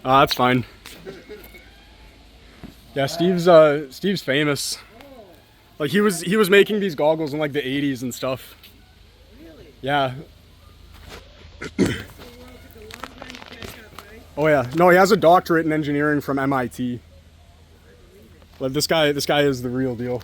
That's fine. Yeah, Steve's famous. Like he was making these goggles in like the 80s and stuff. Really? Yeah. Oh yeah. No, he has a doctorate in engineering from MIT. But this guy is the real deal.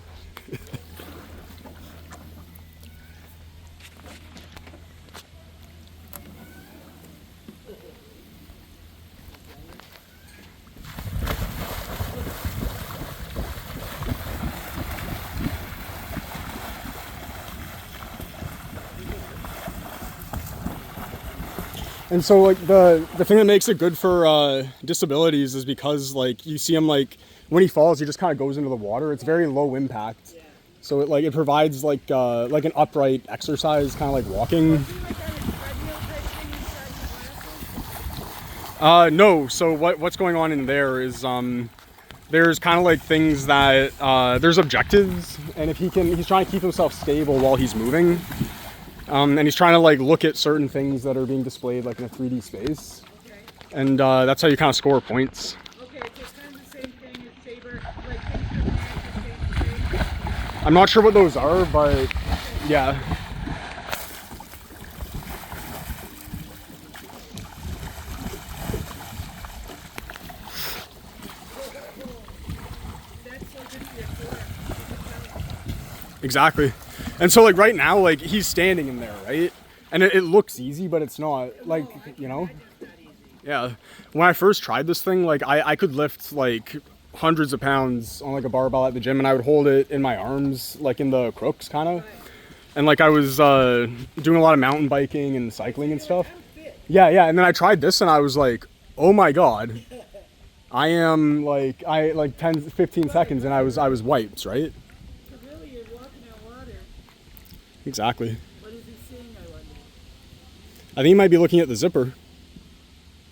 And so like the thing that makes it good for disabilities is because like you see him like when he falls he just kind of goes into the water. It's very low impact. Yeah. So it provides like an upright exercise, kind of like walking. No. So what's going on in there is there's kind of like things that there's objectives, and if he's trying to keep himself stable while he's moving. And he's trying to like look at certain things that are being displayed like in a 3D space. Okay. And that's how you kind of score points. Okay, so it's kind of the same thing as Saber, like things. I'm not sure what those are, but yeah. That's so good for your core. Exactly. And so like right now, like he's standing in there, right? And it looks easy, but it's not. Like, you know? Yeah. When I first tried this thing, like I could lift like hundreds of pounds on like a barbell at the gym, and I would hold it in my arms, like in the crooks kind of. And like I was doing a lot of mountain biking and cycling and stuff. Yeah. And then I tried this and I was like, oh my God. I am like 10, 15 seconds and I was wiped, right? Exactly. What is he seeing, I wonder? I think he might be looking at the zipper.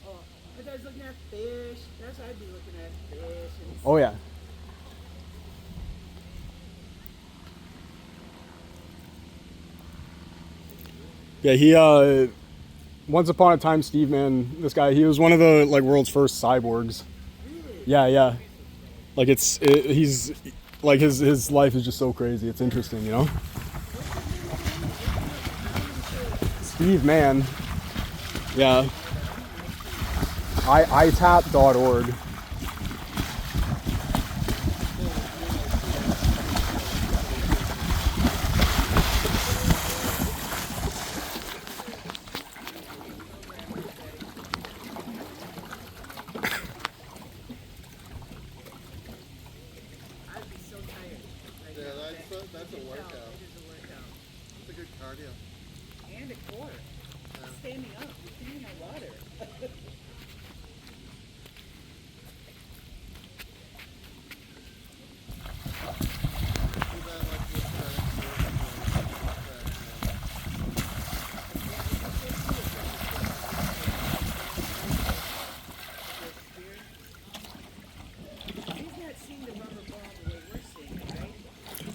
Oh, I thought he was looking at fish. That's what I'd be looking at, fish. And Oh yeah. Yeah, he once upon a time, Steve, man, this guy, he was one of the like world's first cyborgs. really? Yeah. Like he's like his life is just so crazy. It's interesting, you know? Steve, man. Yeah. itap.org. I'd be so tired. Like, Yeah, that's a workout. It is a workout. It's a good cardio. And a core. Standing up. You're sitting in the water. He's not seeing the rubber ball the way we're seeing it, right?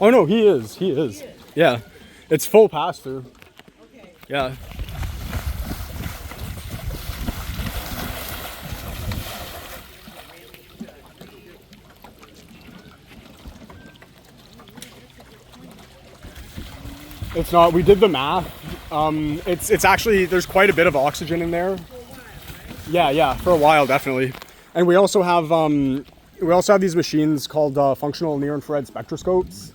Oh no, he is. Yeah. It's full pass through. Okay. Yeah. It's not. We did the math. It's actually there's quite a bit of oxygen in there. Yeah, for a while definitely. And we also have these machines called functional near-infrared spectroscopes.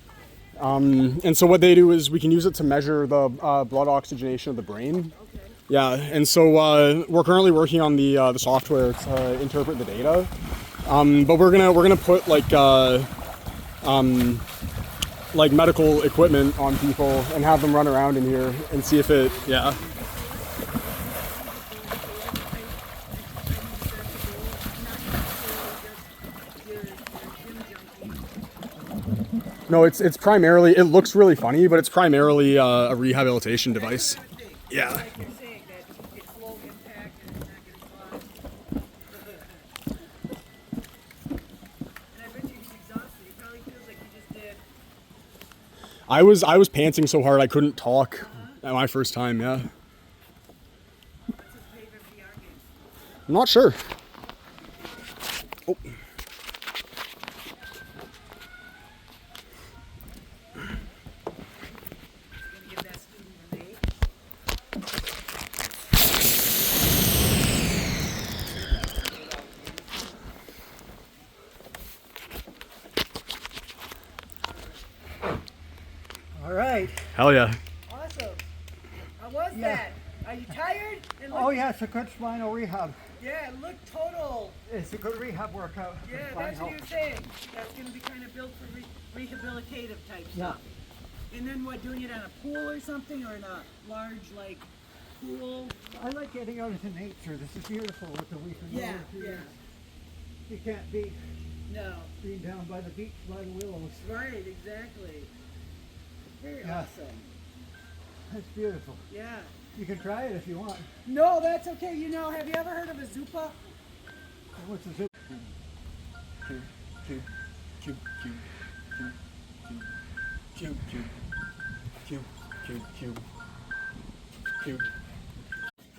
And so what they do is we can use it to measure the blood oxygenation of the brain. Okay. Yeah, and so we're currently working on the software to interpret the data. But we're gonna put like medical equipment on people and have them run around in here and see if it, yeah. No, it's primarily, it looks really funny, but it's primarily a rehabilitation device. Yeah. Like you're saying that it's low impact and it's not going to cost. And I bet you he's exhausted. He probably feels like he just did. I was panting so hard I couldn't talk at my first time, yeah. What's his favorite VR game? I'm not sure. Oh. Give that student an A. All right. Hell yeah. Awesome. How was that? Are you tired? It Oh yeah, it's a good spinal rehab. Yeah, it looked total. It's a good rehab workout. for Yeah, spinal. that's what you were saying. That's going to be kind of built for rehabilitative type Yeah. stuff. And then what, doing it on a pool or something, or in a large, like, pool? I like getting out into nature. This is beautiful with the leaf and Yeah, willow trees. yeah. You can't beat No. being down by the beach by the willows. Right, exactly. Very Yeah. awesome. That's beautiful. Yeah. You can try it if you want. No, that's okay. You know, have you ever heard of a Zupa? What's the zip?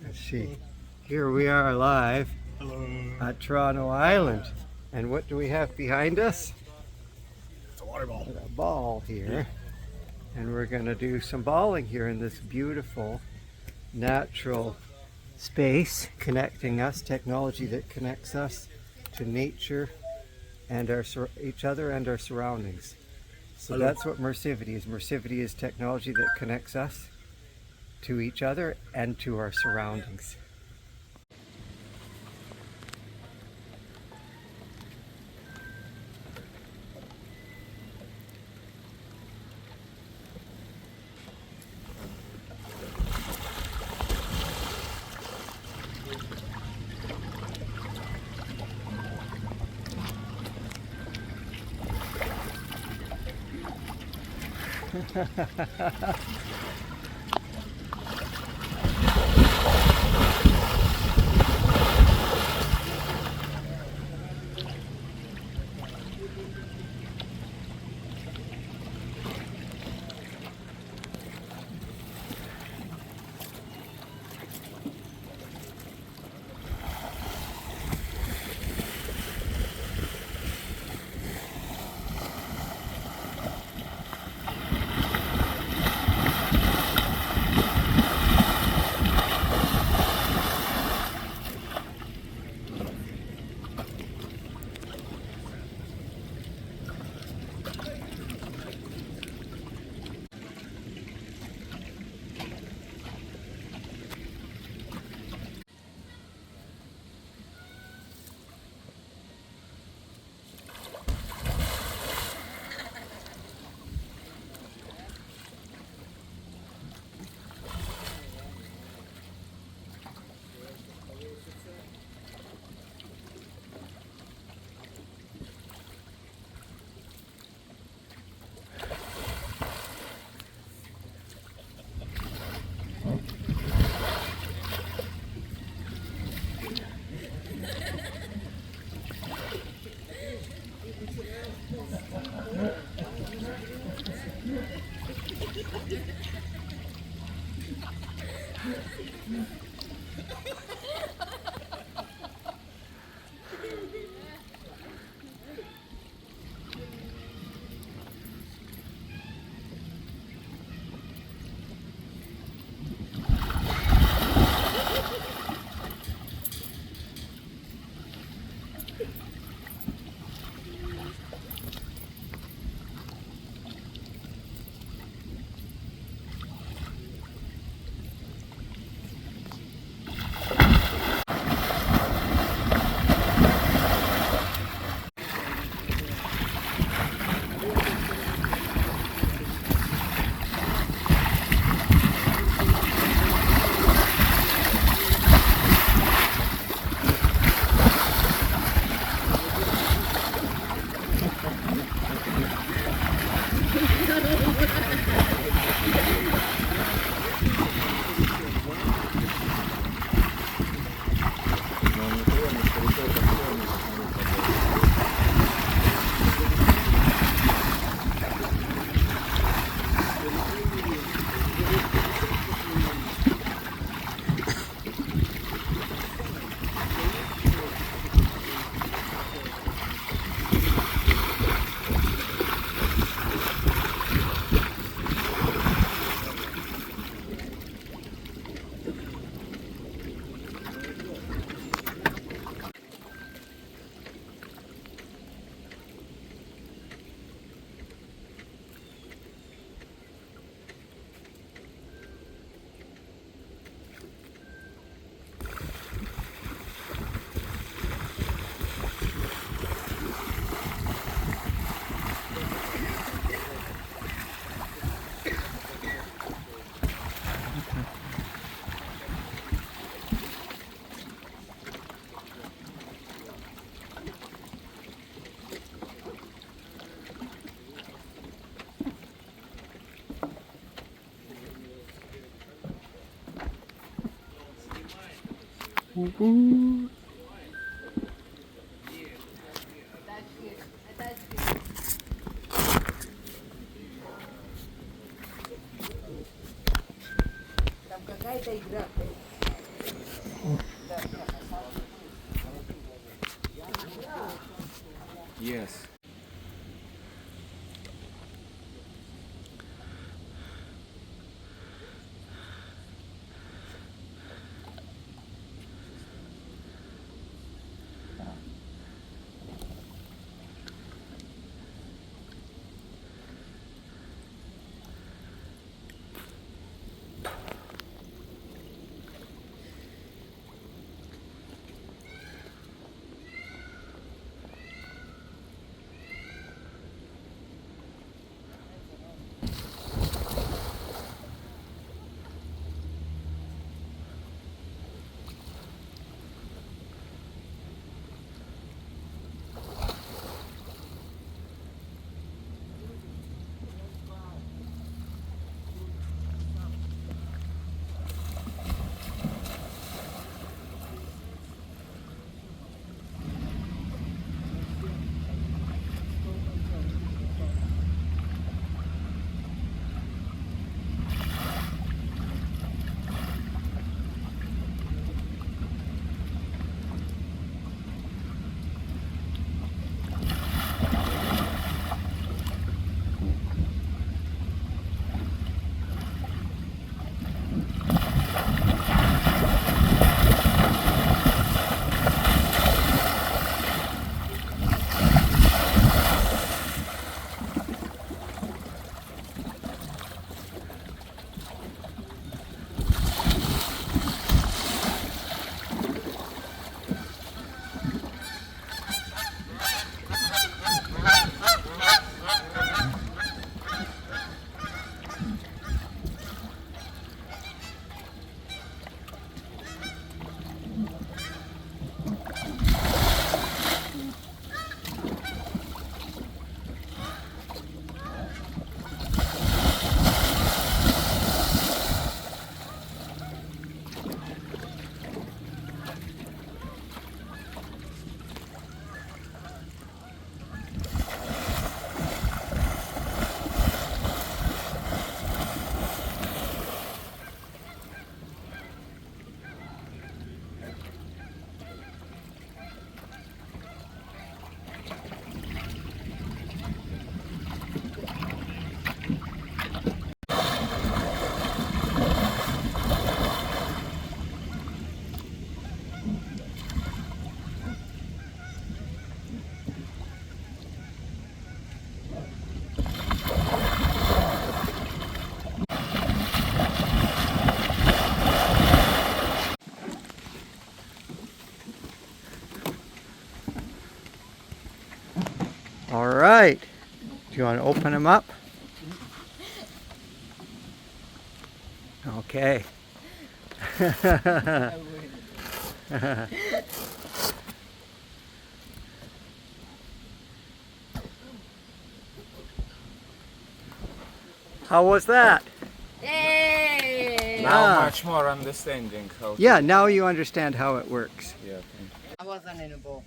Let's see. Here we are live at Toronto Island. And what do we have behind us? It's a water ball. A ball here. And we're going to do some balling here in this beautiful natural space connecting us, technology that connects us to nature and each other and our surroundings. So Hello. that's what Mersivity is. Mersivity is technology that connects us to each other and to our surroundings. Yes. All right. Do you want to open them up? Okay. How was that? Hey! Now much more understanding how. Yeah, now you understand how it works. Yeah. I wasn't in a bowl.